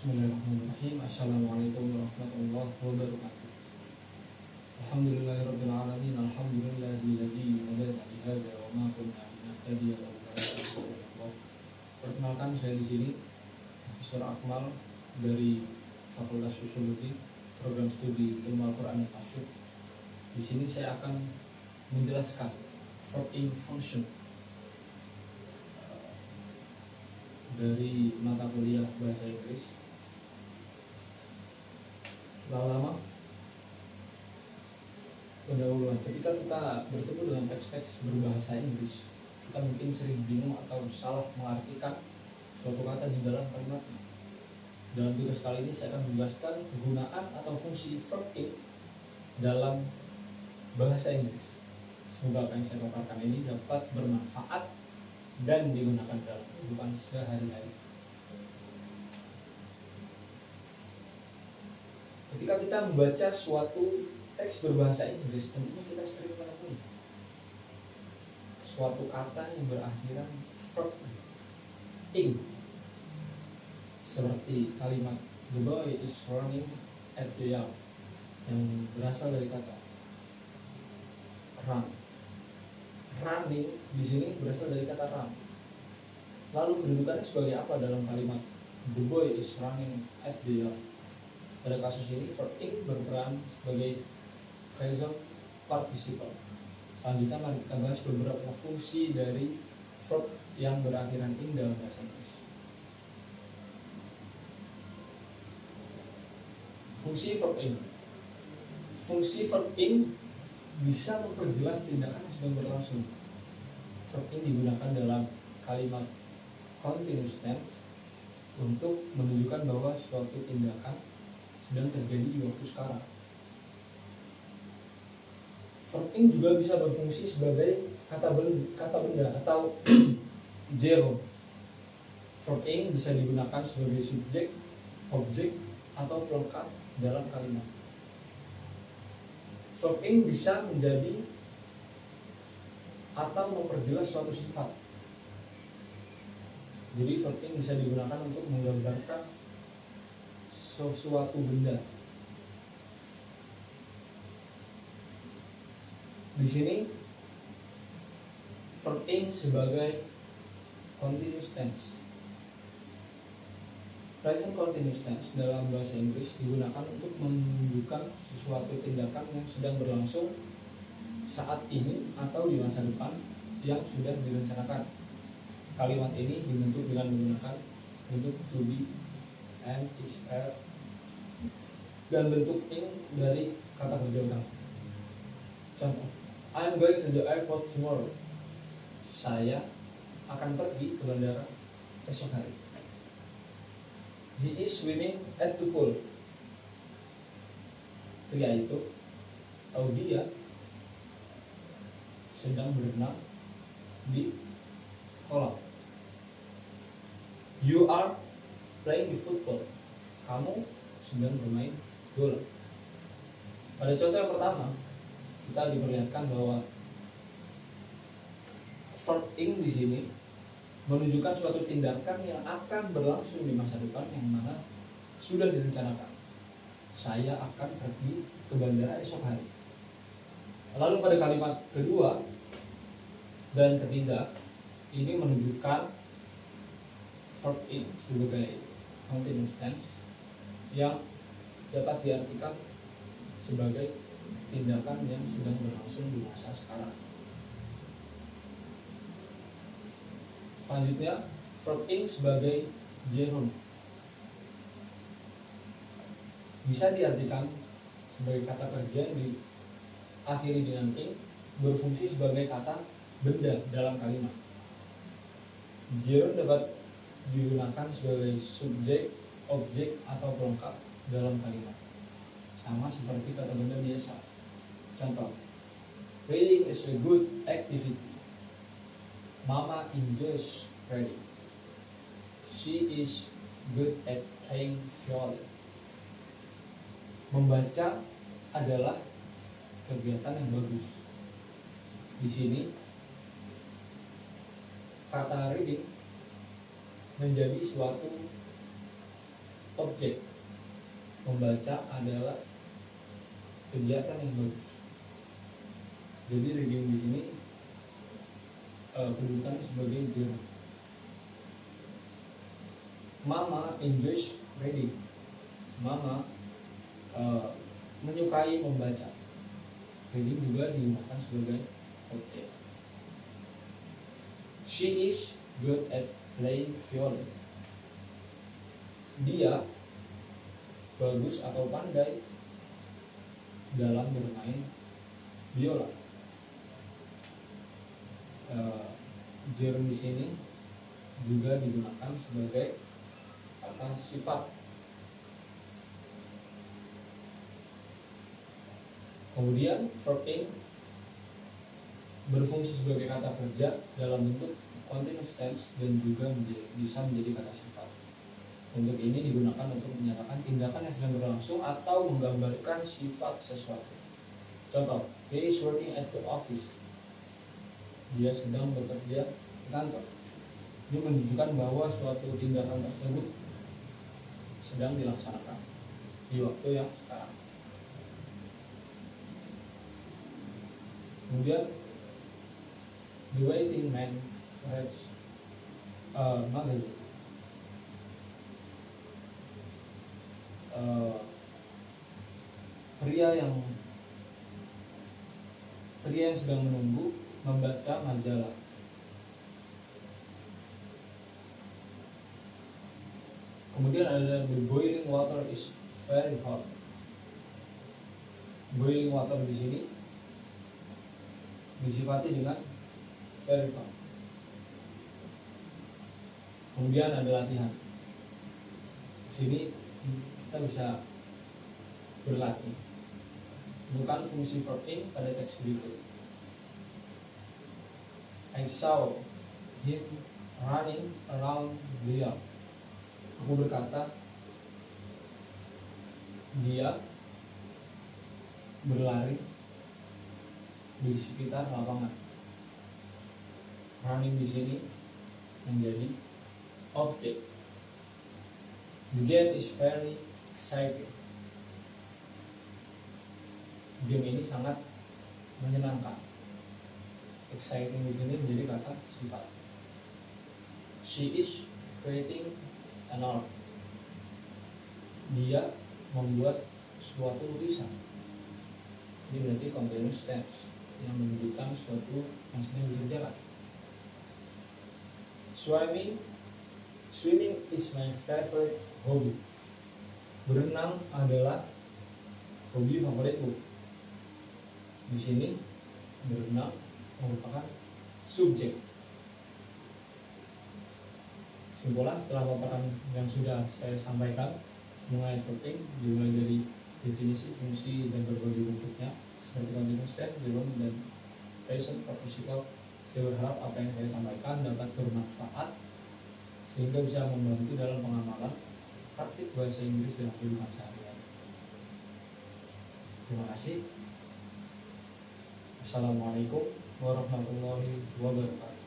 Bismillahirrahmanirrahim. Assalamualaikum warahmatullahi wabarakatuh. Alhamdulillahirabbil alamin. Alhamdulillahilladzi hadana li hadza wa ma kunna linahtadiya laula an hadana. Perkenalkan, saya di sini Profesor Akmal dari Fakultas Sosiologi, Program Studi Ilmu Al-Qur'an dan Tafsir. Di sini saya akan menjelaskan verb-ing function dari mata kuliah bahasa Inggris. Lama-lama pendahuluan, ketika kita bertemu dengan teks-teks berbahasa Inggris, kita mungkin sering bingung atau salah mengartikan suatu kata di dalam kalimatnya. Dalam tugas kali ini saya akan menjelaskan penggunaan atau fungsi verb-ing dalam bahasa Inggris. Semoga apa yang saya paparkan ini dapat bermanfaat dan digunakan dalam kehidupan sehari-hari. Ketika kita membaca suatu teks berbahasa Inggris, tentunya kita sering menemui suatu kata yang berakhiran verb ing, seperti kalimat the boy is running at the yard, yang berasal dari kata run. Running di sini berasal dari kata run. Lalu kedudukannya sebagai apa dalam kalimat the boy is running at the yard? Pada kasus ini verb ing berperan sebagai present participle. Selanjutnya mari kita bahas beberapa fungsi dari verb yang berakhiran ing dalam bahasa Inggris. Fungsi verb ing. Fungsi verb ing bisa memperjelas tindakan yang sedang berlangsung. Verb ing digunakan dalam kalimat continuous tense untuk menunjukkan bahwa suatu tindakan sedang terjadi di waktu sekarang. Verb ing juga bisa berfungsi sebagai kata benda atau gerund. Verb ing bisa digunakan sebagai subjek, objek, atau pelengkap dalam kalimat. Verb ing bisa menjadi atau memperjelas suatu sifat. Jadi verb ing bisa digunakan untuk menggambarkan sesuatu benda. Di sini verb ing sebagai continuous tense. Present continuous tense dalam bahasa Inggris digunakan untuk menunjukkan sesuatu tindakan yang sedang berlangsung saat ini atau di masa depan yang sudah direncanakan. Kalimat ini dibentuk dengan menggunakan bentuk to be and is dan bentuk ing dari kata kerja utama. Contoh, I am going to the airport tomorrow. Saya akan pergi ke bandara esok hari. He is swimming at the pool. Pria itu atau dia sedang berenang di kolam. You are playing the football. Kamu sedang bermain bola. Pada contoh yang pertama, kita diperlihatkan bahwa verb ing di sini menunjukkan suatu tindakan yang akan berlangsung di masa depan yang mana sudah direncanakan. Saya akan pergi ke bandara esok hari. Lalu pada kalimat kedua dan ketiga, ini menunjukkan verb ing sebagai continuous tense yang dapat diartikan sebagai tindakan yang sedang berlangsung di masa sekarang. Selanjutnya, verb ing sebagai gerund bisa diartikan sebagai kata kerja yang diakhiri dengan ing, berfungsi sebagai kata benda dalam kalimat. Gerund dapat digunakan sebagai subjek, objek, atau pelengkap dalam kalimat, sama seperti kata benda biasa. Contoh, reading is a good activity. Mama enjoys reading. She is good at playing violin. Membaca adalah kegiatan yang bagus. Di sini kata reading menjadi suatu objek. Membaca adalah kegiatan yang bagus. Jadi reading di sini kedudukannya sebagai verb. Mama enjoys reading. Mama menyukai membaca. Reading juga digunakan sebagai objek. She is good at playing violin. Dia bagus atau pandai dalam bermain biola. Gerund di sini juga digunakan sebagai kata sifat. Kemudian verb ing berfungsi sebagai kata kerja dalam bentuk continuous tense dan juga bisa menjadi kata sifat. Untuk ini digunakan untuk menyatakan tindakan yang sedang berlangsung atau menggambarkan sifat sesuatu. Contoh, he is working at the office. Dia sedang bekerja di kantor. Ini menunjukkan bahwa suatu tindakan tersebut sedang dilaksanakan di waktu yang sekarang. Kemudian, the waiting man reads a magazine. Pria yang sedang menunggu membaca majalah. Kemudian ada the boiling water is very hot. Boiling water di sini disifati dengan very hot. Kemudian ada latihan. Di sini kita bisa berlatih. Bukan fungsi verb ing pada teks berikut. I saw him running around the yard. Aku berkata, dia berlari di sekitar lapangan. Running di sini menjadi objek. The game is very exciting. Game ini sangat menyenangkan. Exciting di sini menjadi kata sifat. She is creating an art. Dia membuat suatu lukisan. Ini berarti continuous tense yang menunjukkan suatu yang sedang dikerjakan. Swimming is my favorite hobby. Berenang adalah hobi favoritku. Di sini berenang merupakan subjek. Kesimpulan setelah paparan yang sudah saya sampaikan mengenai verb ing, dimulai dari definisi, fungsi, dan berbagai bentuknya seperti continuous tense, gerund, dan present participle. Saya berharap apa yang saya sampaikan dapat bermanfaat sehingga bisa membantu dalam pengamalan praktik bahasa Inggris dalam kehidupan sehari-hari. Terima kasih. Assalamualaikum warahmatullahi wabarakatuh.